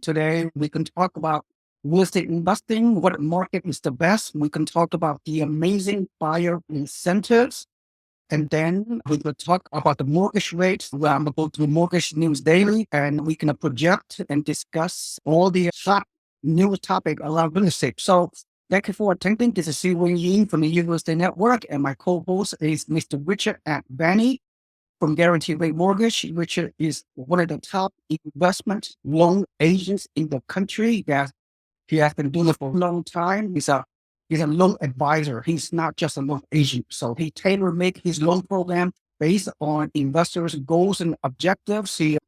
Today, we can talk about real estate investing, what market is the best. We can talk about the amazing buyer incentives. And then we will talk about the mortgage rates. Where I'm going to go through mortgage news daily, and we can project and discuss all the hot news topic around real estate. So thank you for attending. This is Siwei Yin from the Real Estate Network, and my co-host is Mr. Richard at Vanny from Guaranteed Rate Mortgage. Richard is one of the top investment loan agents in the country. He has been doing it for a long time. He's a loan advisor. He's not just a loan agent. So he tailor-make his loan program based on investors' goals and objectives. He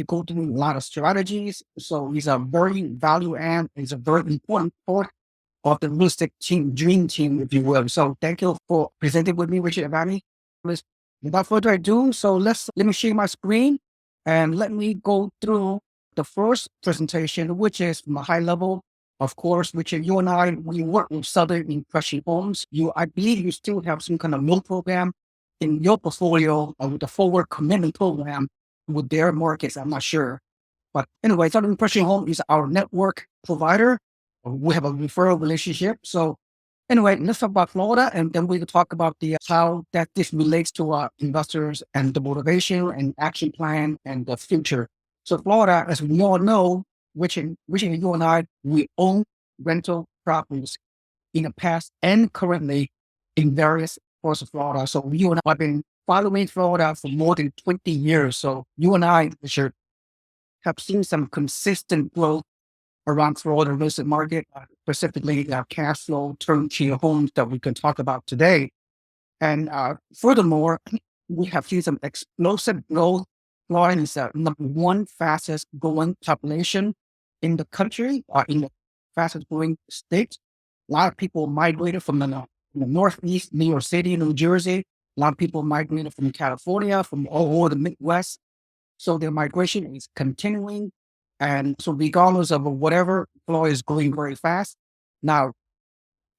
goes through a lot of strategies. So he's a very value add. He's a very important part of the real estate team, dream team, if you will. So thank you for presenting with me, Richard Avani. Without further ado, let me share my screen and let me go through the first presentation, which is from a high level. Of course, Richard, you and I, we work with Southern Impression Homes. I believe you still have some kind of loan program in your portfolio with the forward commitment program with their markets. I'm not sure. But anyway, Southern Impression Home is our network provider. We have a referral relationship. So anyway, let's talk about Florida, and then we can talk about how that this relates to our investors and the motivation and action plan and the future. So Florida, as we all know, Richard, you and I, we own rental properties in the past and currently in various parts of Florida. So you and I have been following Florida for more than 20 years. So you and I, Richard, have seen some consistent growth around Florida real estate market, specifically cash flow turnkey homes that we can talk about today. And furthermore, we have seen some explosive growth. Florida is the number one fastest growing population in the country, in the fastest growing state. A lot of people migrated from the Northeast, New York City, New Jersey. A lot of people migrated from California, from all over the Midwest. So their migration is continuing. And so regardless of whatever, Florida is growing very fast. Now,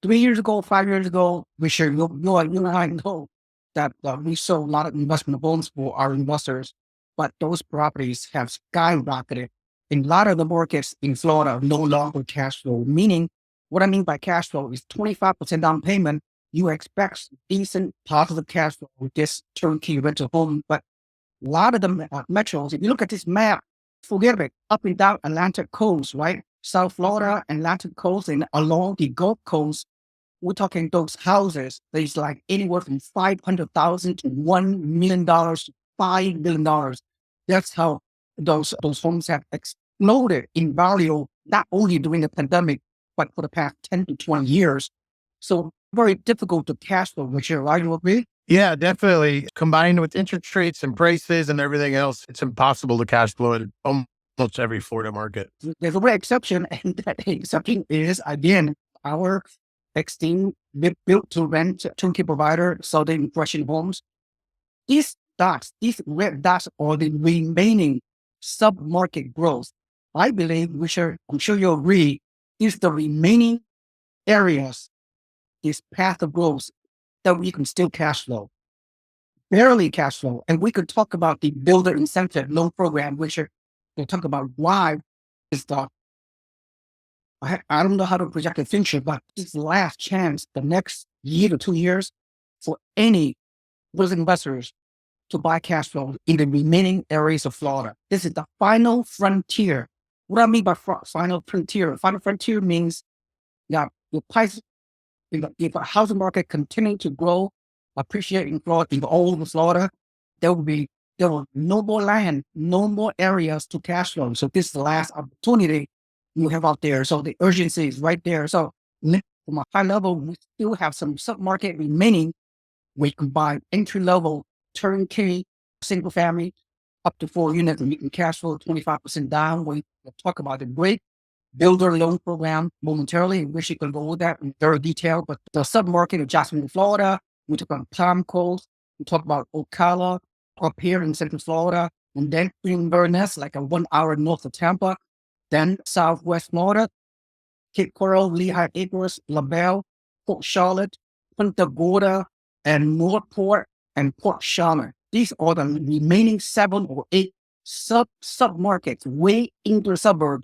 3 years ago, 5 years ago, you and I know that we sold a lot of investment loans for our investors, but those properties have skyrocketed. In a lot of the markets in Florida, no longer cash flow, meaning what I mean by cash flow is 25% down payment. You expect decent positive cash flow with this turnkey rental home. But a lot of the metros, if you look at this map, forget it, up and down Atlantic coast, right? South Florida, Atlantic coast, and along the Gulf Coast, we're talking those houses. There's like anywhere from $500,000 to $1 million to $5 billion. That's how those homes have exploded in value, not only during the pandemic, but for the past 10 to 20 years. So very difficult to cash flow, which you agree? Yeah, definitely. Combined with interest rates and prices and everything else, it's impossible to cash flow in almost every Florida market. There's a rare exception, and that exception is, again, our esteemed built to rent turnkey provider, Southern Impression Homes. These red dots are the remaining sub-market growth. I believe, I'm sure you'll agree, is the remaining areas, this path of growth that we can still cash flow, barely cash flow. And we could talk about the builder incentive loan program, which we'll talk about why is I don't know how to project the future, but this is the last chance, the next year to 2 years, for any real estate investors to buy cash flow in the remaining areas of Florida. This is the final frontier. What I mean by final frontier? Final frontier means that the price, if a housing market continue to grow, appreciate in Florida, in all over Florida, there will be no more land, no more areas to cash flow. So this is the last opportunity you have out there. So the urgency is right there. So from a high level, we still have some sub-market remaining. We can buy entry-level turnkey, single family, up to 4 units, and you can cash flow 25% down. We'll talk about the great builder loan program momentarily. I wish you could go with that in very detail, but the sub-market of Jasmine, Florida, we talk about Palm Coast, we talk about Ocala, up here in Central Florida, and then Inverness, like a 1 hour north of Tampa, then Southwest Florida, Cape Coral, Lehigh Acres, LaBelle, Port Charlotte, Punta Gorda, and Northport and Port Charlotte. These are the remaining 7 or 8 sub-markets way into the suburb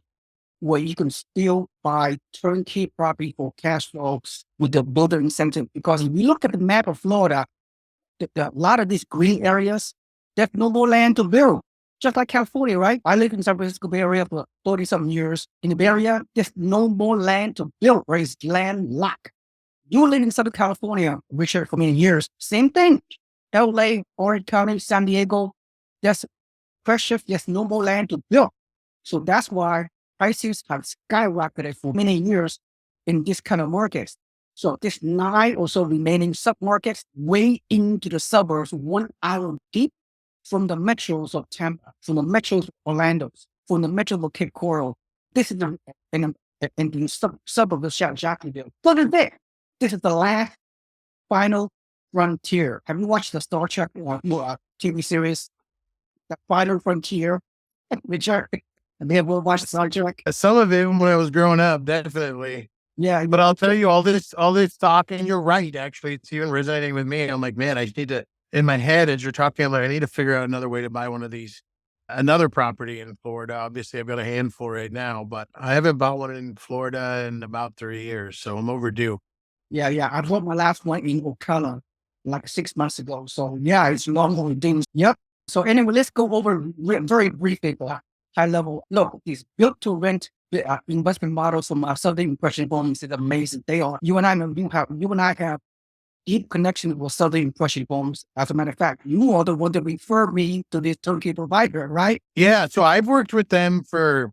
where you can still buy turnkey property for cash flows with the builder incentive. Because if you look at the map of Florida, a lot of these green areas, there's no more land to build. Just like California, right? I lived in San Francisco Bay Area for 30 something years. In the Bay Area, there's no more land to build, where it's landlocked. You live in Southern California, Richard, for many years. Same thing. LA, Orange County, San Diego, there's pressure, there's no more land to build. So that's why prices have skyrocketed for many years in this kind of markets. So this 9 or so remaining submarkets way into the suburbs, 1 hour deep from the metros of Tampa, from the metros of Orlando, from the metro of Cape Coral. This is in the suburb of Jacksonville. Look at this. This is the last final frontier. Have you watched the Star Trek TV series, The Final Frontier? Richard, have you ever watched Star Trek? Some of it when I was growing up, definitely. Yeah, But I'll tell you all this talk, and you're right. Actually, it's even resonating with me. I'm like, man, I need to, in my head, as you're talking, I'm like, I need to figure out another way to buy one of these, another property in Florida. Obviously, I've got a handful right now, but I haven't bought one in Florida in about 3 years. So I'm overdue. Yeah. I bought my last one in Ocala like 6 months ago. So yeah, it's long overdue. Yep. So anyway, let's go over very briefly, high level. Look, these built to rent investment models from Southern Impression Homes is amazing. They are. You and I have deep connection with Southern Impression Homes. As a matter of fact, you are the one that referred me to this turnkey provider, right? Yeah. So I've worked with them for,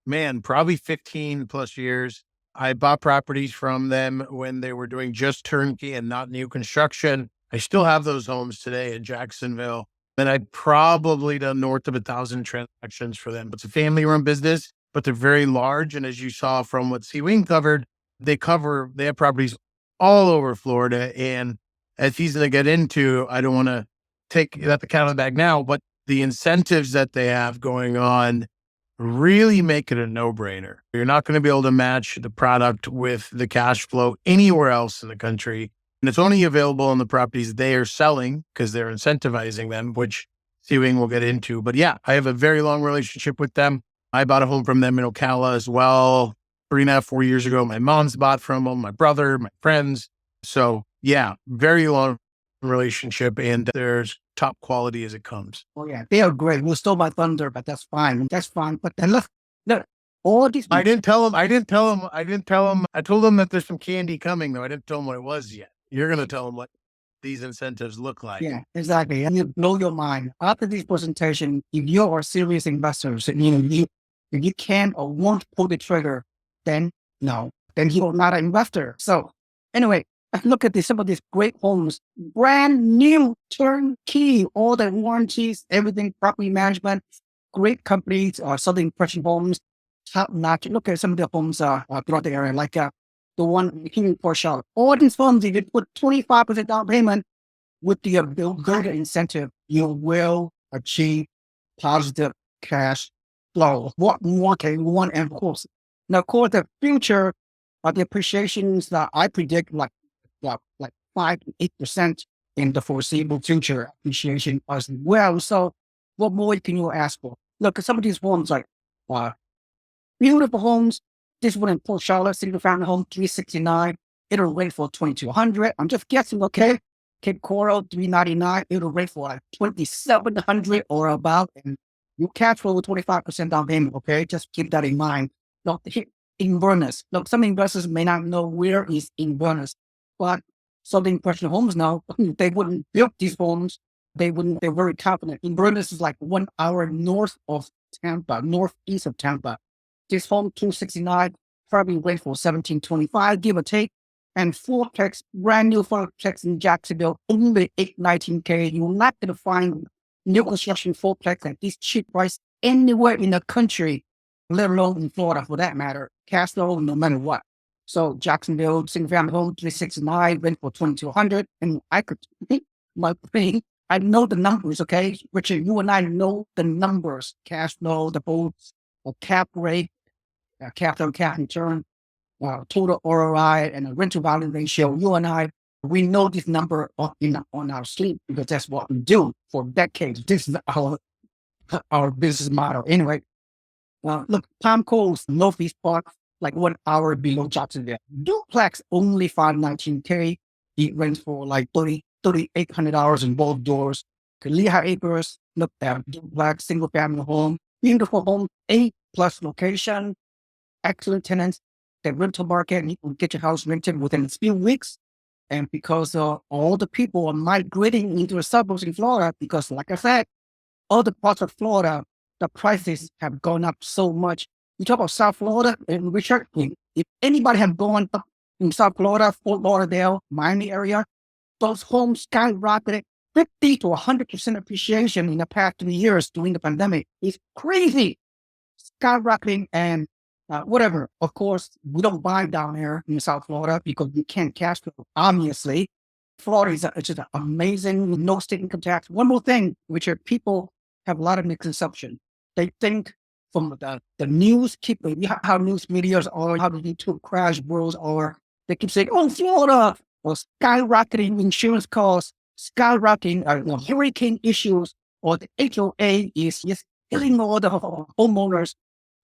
man, probably 15 plus years. I bought properties from them when they were doing just turnkey and not new construction. I still have those homes today in Jacksonville. And I probably done north of 1,000 transactions for them. It's a family run business, but they're very large. And as you saw from what C-Wing covered, they have properties all over Florida. And as he's going to get into, I don't want to take that the cat out of the bag now, but the incentives that they have going on really make it a no-brainer. You're not going to be able to match the product with the cash flow anywhere else in the country. And it's only available on the properties they are selling because they're incentivizing them, which C-Wing will get into. But yeah, I have a very long relationship with them. I bought a home from them in Ocala as well 3.5, 4 years ago. My mom's bought from them, my brother, my friends. So yeah, very long relationship, and there's top quality as it comes. Oh yeah, they are great. We'll stole my thunder, but that's fine. That's fine. But then look, all these. I didn't tell them. I told them that there's some candy coming, though. I didn't tell them what it was yet. You're going to tell them what these incentives look like. Yeah, exactly. And you blow your mind. After this presentation, if you are serious investors, and if you can't or won't pull the trigger, then no, then you are not an investor. So anyway, look at some of these great homes, brand new, turnkey, all the warranties, everything, property management, great companies, Southern Impression Homes, top notch. Look at some of the homes throughout the area, like the one here in Port Charlotte. All these homes, if you put 25% down payment with the builder incentive, you will achieve positive cash flow. What more can you want? And of course, now, of course, the future the appreciations that I predict like 5 to 8% in the foreseeable future appreciation as well. So what more can you ask for? Look at some of these homes, like beautiful homes. This one in Port Charlotte, single family home, 369. It'll rent for 2,200. I'm just guessing, okay? Cape Coral, 399. It'll rent for like 2,700 or about. And you cash flow with 25% down payment, okay? Just keep that in mind. Look, Inverness. Look, some investors may not know where is Inverness, but Southern Impression Homes now, they wouldn't build these homes. They're very confident. Inverness is like 1 hour north of Tampa, northeast of Tampa. This home, 269, probably rent for 1,725, give or take. And fourplex, brand new fourplex in Jacksonville, only $819K. You're not going to find new construction fourplex at this cheap price anywhere in the country, let alone in Florida for that matter. Cash flow, no matter what. So Jacksonville, single family home, 369, rent for 2,200. And I could think my thing. I know the numbers, okay? Richard, you and I know the numbers. Cash flow, the boats, cap rate, cap on cap return, total ROI, and a rental value ratio. You and I, we know this number on our sleep because that's what we do for decades. This is our business model. Anyway, Look, Palm Coast, Northeast Park, like 1 hour below Jacksonville. Duplex only 519K. It rents for like $3,800 in both doors. Lehigh Acres, look at duplex, single family home, beautiful home, A+ location, excellent tenants. The rental market, you can get your house rented within a few weeks. And because all the people are migrating into the suburbs in Florida, because like I said, other parts of Florida, the prices have gone up so much. You talk about South Florida and Richard, if anybody have gone up in South Florida, Fort Lauderdale, Miami area, those homes skyrocketed 50 to 100% appreciation in the past 3 years during the pandemic. It's crazy, skyrocketing and whatever. Of course, we don't buy down here in South Florida because we can't cash flow, obviously. Florida is just an amazing, no state income tax. One more thing, which are people have a lot of misconception. They think from the news, how news medias are, how the YouTube crash bros are, they keep saying, oh, Florida was skyrocketing insurance costs, skyrocketing hurricane issues, or the HOA is just killing all the homeowners.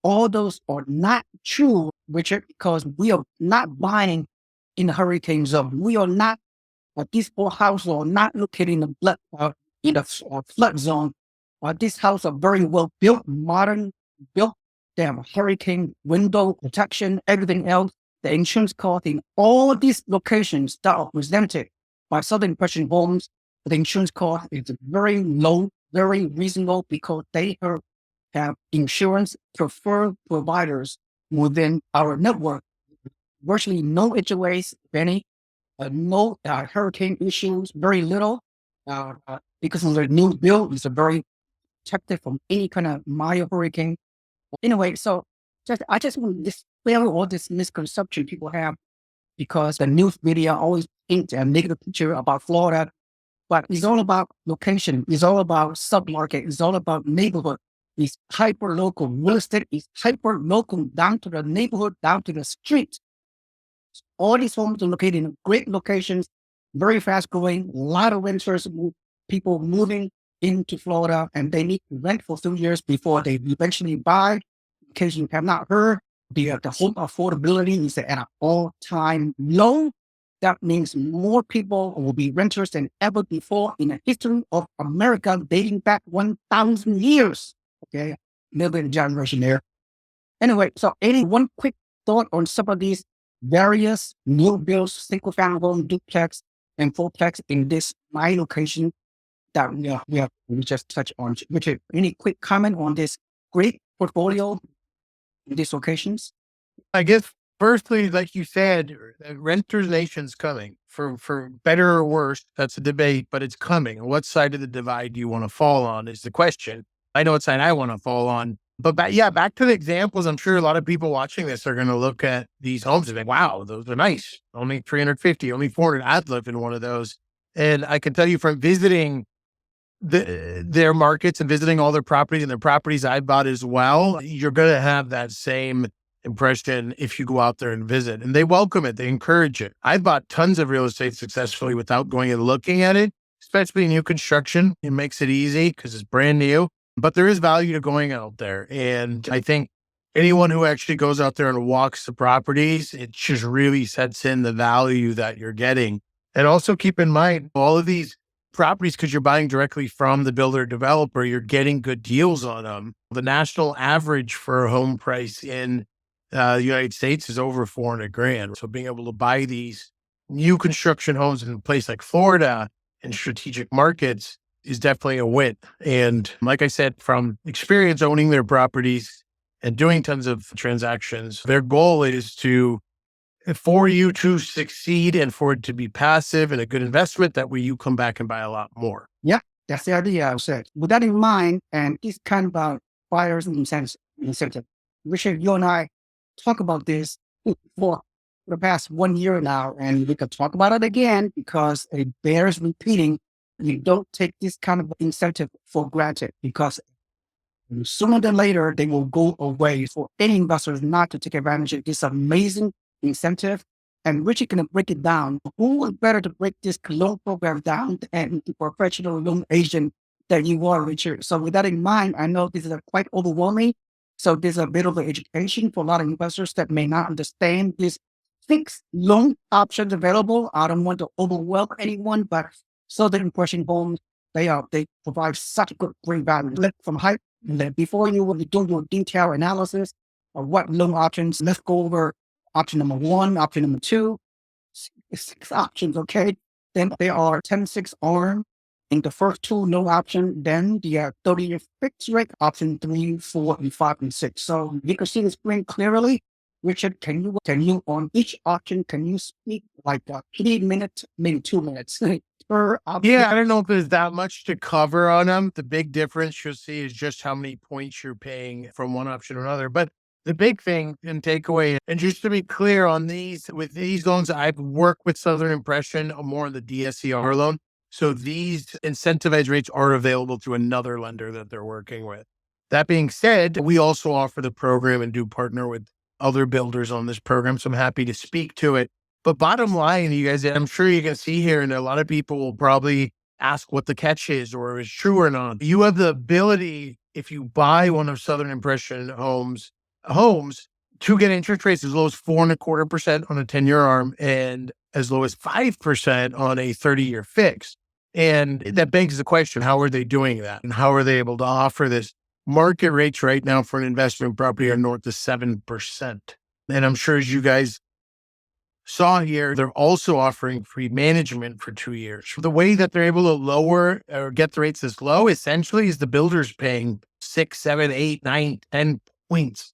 All those are not true, Richard, because we are not buying in the hurricane zone. We are not these four houses are not located in the flood zone. These houses are very well built, modern built. They have a hurricane window protection, everything else. The insurance cost in all these locations that are presented by Southern Impression Homes, the insurance cost is very low, very reasonable because they have insurance preferred providers within our network. Virtually no HOAs, if any. No hurricane issues, very little, because of the new bill is very protected from any kind of mild hurricane. Anyway, so I just want to dispel all this misconception people have because the news media always paint a negative picture about Florida, but it's all about location. It's all about submarket. It's all about neighborhood. It's hyper local. Real estate is hyper local down to the neighborhood, down to the street. All these homes are located in great locations, very fast growing, a lot of renters, people moving into Florida, and they need to rent for 2 years before they eventually buy. In case you have not heard, the home affordability is at an all-time low. That means more people will be renters than ever before in the history of America, dating back 1,000 years. Okay, maybe a generation there. Anyway, so any one quick thought on some of these various new builds, single family home, duplex, and fourplex in this my location that we just touched on. Richard, any quick comment on this great portfolio in these locations? I guess, firstly, like you said, renters nation's coming for better or worse. That's a debate, but it's coming. What side of the divide do you want to fall on is the question. I know what side I want to fall on. But back to the examples. I'm sure a lot of people watching this are going to look at these homes and think, wow, those are nice. Only 350, only 400. I'd live in one of those. And I can tell you from visiting their markets and visiting all their properties and their properties I bought as well, you're going to have that same impression if you go out there and visit. And they welcome it. They encourage it. I've bought tons of real estate successfully without going and looking at it, especially new construction. It makes it easy because it's brand new. But there is value to going out there. And I think anyone who actually goes out there and walks the properties, it just really sets in the value that you're getting. And also keep in mind, all of these properties, because you're buying directly from the builder developer, you're getting good deals on them. The national average for a home price in the United States is over 400 grand. So being able to buy these new construction homes in a place like Florida in strategic markets is definitely a win. And like I said, from experience owning their properties and doing tons of transactions, their goal is for you to succeed and for it to be passive and a good investment. That way you come back and buy a lot more. Yeah, that's the idea I said. With that in mind, and this kind of buyers incentive, Richard, you and I talk about this for the past 1 year now, and we could talk about it again because it bears repeating. You don't take this kind of incentive for granted because sooner than later, they will go away. For any investors not to take advantage of this amazing incentive. And Richard can break it down. Who is better to break this loan program down and the professional loan agent that you are, Richard? So with that in mind, I know this is quite overwhelming. So there's a bit of an education for a lot of investors that may not understand these fixed loan options available. I don't want to overwhelm anyone, but Southern Impression Homes, they provide such good great value. Let from height, and then before you will do your detailed analysis of what loan options, let's go over option number one, option number two, six options, okay? Then there are 10-6 arm in the first two, no option. Then the 30-year fixed rate, option 3, 4, and 5, and 6. So you can see the screen clearly. Richard, can you on each option, can you speak like 3 minutes, maybe 2 minutes per option? Yeah, I don't know if there's that much to cover on them. The big difference you'll see is just how many points you're paying from one option to another. But the big thing and takeaway, and just to be clear on these, with these loans, I've worked with Southern Impression more on the DSCR loan. So these incentivized rates are available to another lender that they're working with. That being said, we also offer the program and do partner with other builders on this program. So I'm happy to speak to it. But bottom line, you guys, I'm sure you can see here, and a lot of people will probably ask what the catch is or is true or not. You have the ability, if you buy one of Southern Impression homes, to get interest rates as low as 4.25% on a 10-year arm and as low as 5% on a 30-year fix. And that begs the question, how are they doing that? And how are they able to offer this? Market rates right now for an investment property are north of 7%. And I'm sure as you guys saw here, they're also offering free management for 2 years. The way that they're able to lower or get the rates this low essentially is the builders paying 6, 7, 8, 9, 10 points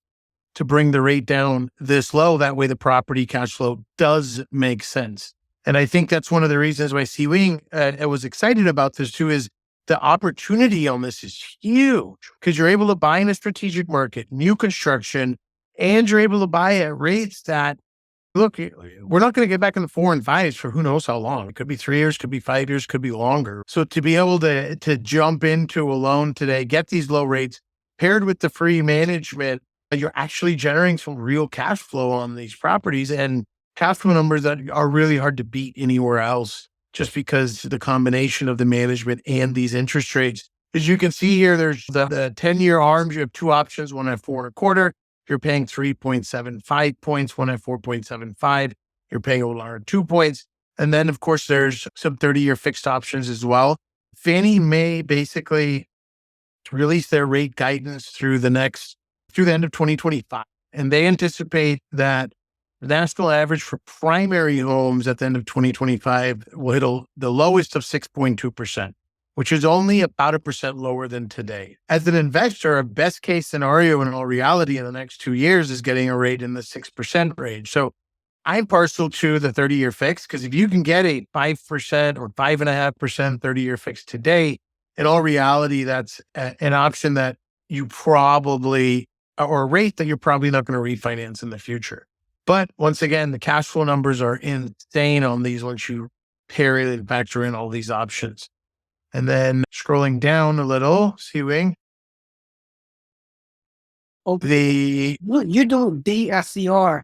to bring the rate down this low. That way the property cash flow does make sense. And I think that's one of the reasons why CWing was excited about this too, is the opportunity on this is huge because you're able to buy in a strategic market, new construction, and you're able to buy at rates that, look, we're not going to get back in the 4 and 5s for who knows how long. It could be 3 years, could be 5 years, could be longer. So to be able to jump into a loan today, get these low rates paired with the free management, you're actually generating some real cash flow on these properties and cash flow numbers that are really hard to beat anywhere else, just because the combination of the management and these interest rates. As you can see here, there's the 10-year arms. You have two options, one at 4.25. You're paying 3.75 points, one at 4.75. You're paying a little under 2 points. And then, of course, there's some 30-year fixed options as well. Fannie Mae basically released their rate guidance through the end of 2025. And they anticipate that the national average for primary homes at the end of 2025 will hit the lowest of 6.2%, which is only about 1% lower than today. As an investor, a best case scenario in all reality in the next 2 years is getting a rate in the 6% range. So I'm partial to the 30-year fix because if you can get a 5% or 5.5% 30-year fix today, in all reality, that's an option that you probably, or a rate that you're probably not going to refinance in the future. But once again, the cash flow numbers are insane on these once you pair it and factor in all these options. And then scrolling down a little, CWing. You do DSCR.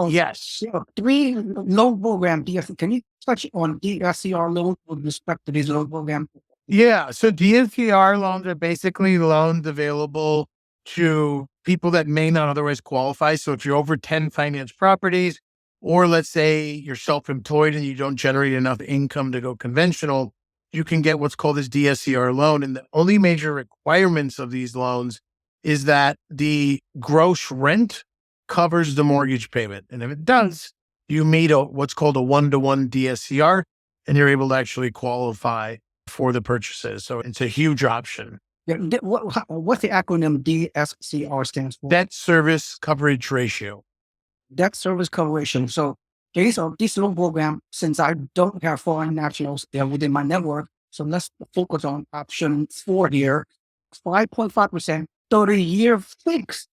Yes. There are 3 loan program DSCR. Can you touch on DSCR loans with respect to these loan programs? Yeah. So DSCR loans are basically loans available to people that may not otherwise qualify. So if you're over 10 finance properties, or let's say you're self-employed and you don't generate enough income to go conventional, you can get what's called this DSCR loan. And the only major requirements of these loans is that the gross rent covers the mortgage payment. And if it does, you meet what's called a 1-to-1 DSCR, and you're able to actually qualify for the purchases. So it's a huge option. Yeah, what's the acronym DSCR stands for? Debt service coverage ratio. Debt service coverage. So this loan program, since I don't have foreign nationals within my network, so let's focus on option 4 here. 5.5%, 30-year fixed,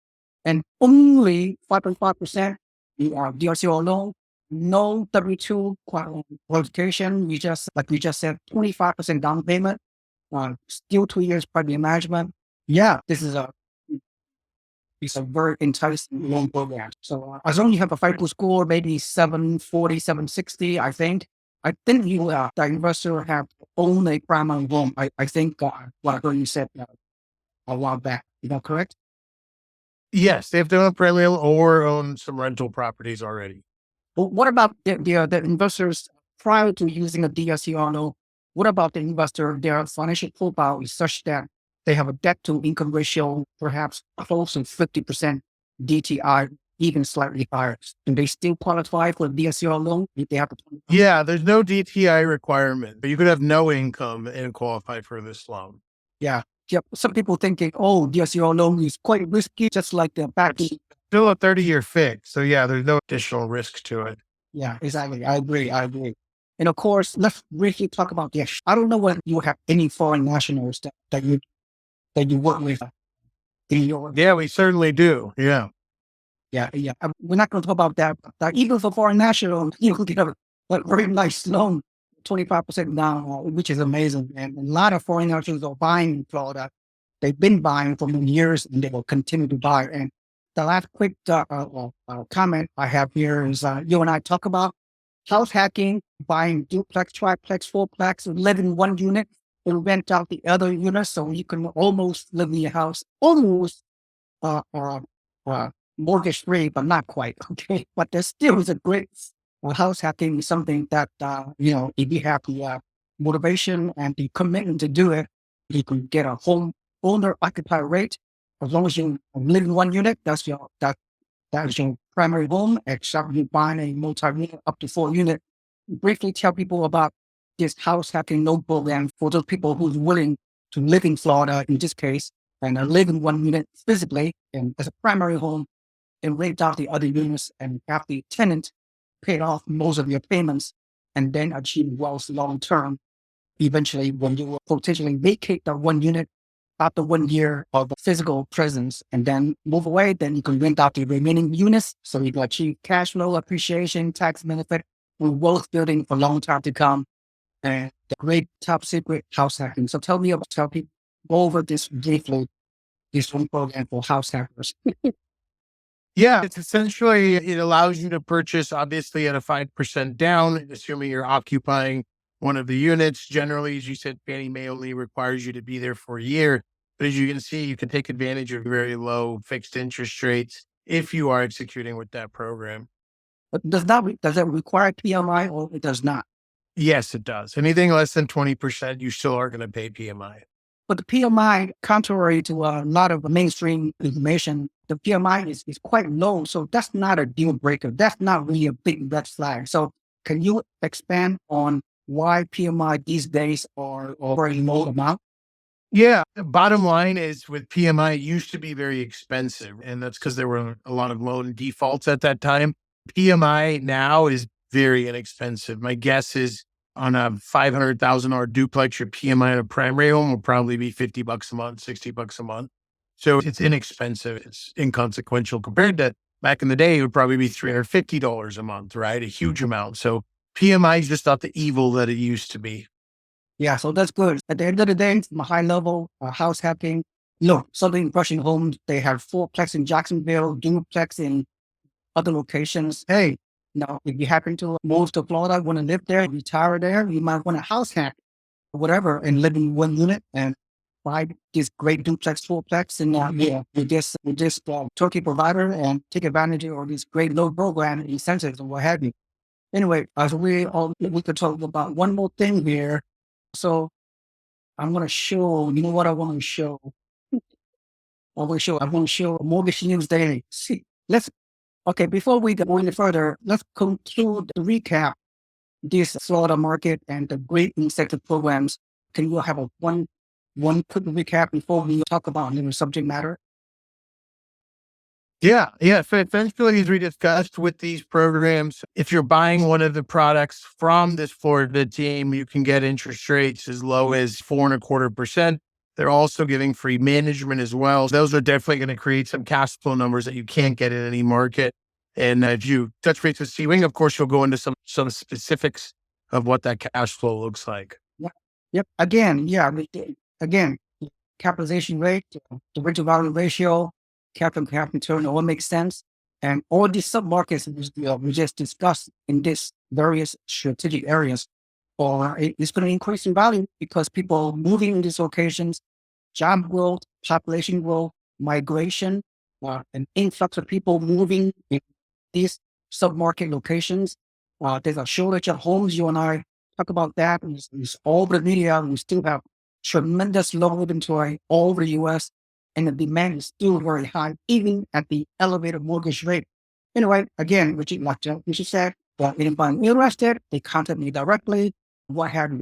and only 5.5% DSCR loan. No W-2 qualification. We just said, 25% down payment. Still 2 years property management. Yeah, it's a very enticing loan program. So as long as you have a FICO score, maybe 740, 760, I think you, the investor, have owned a primary home. I think what you said a while back. Is that correct? Yes, they have to own a primary or own some rental properties already. But what about the investors prior to using a DSR loan? What about the investor? Their financial profile is such that they have a debt to income ratio, perhaps close to 50% DTI, even slightly higher. Do they still qualify for a DSR loan if they have a Yeah, there's no DTI requirement, but you could have no income and qualify for this loan. Yeah. Yep. Some people thinking, oh, DSR loan is quite risky, just like the back. It's still a 30-year fix. So yeah, there's no additional risk to it. Yeah, exactly. I agree. I agree. And of course, let's briefly talk about the. I don't know whether you have any foreign nationals that you work with in your. Yeah, we certainly do. Yeah. Yeah, yeah. We're not going to talk about that. But even for foreign national, you can get a very nice loan, 25% down, which is amazing. And a lot of foreign nationals are buying in Florida. They've been buying for many years, and they will continue to buy. And the last quick comment I have here is you and I talk about house hacking, buying duplex, triplex, fourplex, live in one unit and rent out the other unit so you can almost live in your house, almost uh, uh, uh, mortgage free, but not quite. Okay, but there still is a great house hacking is something that if you have the motivation and the commitment to do it, you can get a home owner occupied rate as long as you live in one unit. That's your primary home, except you buying a multi-unit up to 4 unit. Briefly tell people about this house hacking note program for those people who's willing to live in Florida in this case and live in one unit physically and as a primary home and rent out the other units and have the tenant pay off most of your payments and then achieve wealth long term. Eventually, when you will potentially vacate the one unit after 1 year of physical presence and then move away, then you can rent out the remaining units so you can achieve cash flow appreciation, tax benefit, and wealth building for long time to come. And the great top secret house hacking. So tell people, go over this briefly, this one program for house hackers. Yeah, it's essentially, it allows you to purchase obviously at a 5% down, assuming you're occupying one of the units. Generally, as you said, Fannie Mae only requires you to be there for a year. But as you can see, you can take advantage of very low fixed interest rates if you are executing with that program. But does that require PMI or it does not? Yes, it does. Anything less than 20%, you still are going to pay PMI. But the PMI, contrary to a lot of mainstream information, the PMI is quite low. So that's not a deal breaker. That's not really a big red flag. So can you expand on why PMI these days are very low amount? Yeah. The bottom line is with PMI, it used to be very expensive. And that's because there were a lot of loan defaults at that time. PMI now is very inexpensive. My guess is on a $500,000 duplex, your PMI on a primary home will probably be $50 a month, $60 a month. So it's inexpensive. It's inconsequential compared to back in the day, it would probably be $350 a month, right? A huge amount. So PMI is just not the evil that it used to be. Yeah, so that's good. At the end of the day, from a high level house hacking, look, Southern Russian homes, they have fourplex in Jacksonville, duplex in other locations. Hey, now if you happen to move to Florida, want to live there, retire there, you might want a house hack or whatever and live in one unit and buy this great duplex, fourplex, and with this turkey provider and take advantage of this great loan program and incentives and what have you. Anyway, as we could talk about one more thing here. So I'm gonna show. You know what I want to show? I want to show Mortgage News Daily. See, let's. Okay, before we go any further, let's conclude the recap this Florida market and the great incentive programs. Can you have a one quick recap before we talk about the subject matter? Yeah. Yeah. So essentially, as we discussed with these programs, if you're buying one of the products from this Florida team, you can get interest rates as low as 4.25%. They're also giving free management as well. Those are definitely going to create some cash flow numbers that you can't get in any market. And if you touch base with C-Wing, of course, you'll go into some specifics of what that cash flow looks like. Yep. Yep. Again, yeah. Again, capitalization rate, the rate to value ratio, capital return, all makes sense. And all these sub-markets we just discussed in this various strategic areas, or it's going to increase in value because people moving in these locations, job growth, population growth, migration, an influx of people moving in these submarket locations. There's a shortage of homes. You and I talk about that. It's all over the media. We still have tremendous low inventory all over the U.S. and the demand is still very high, even at the elevated mortgage rate. Anyway, again, Richard said, well, if I'm interested, they contact me directly. What have you.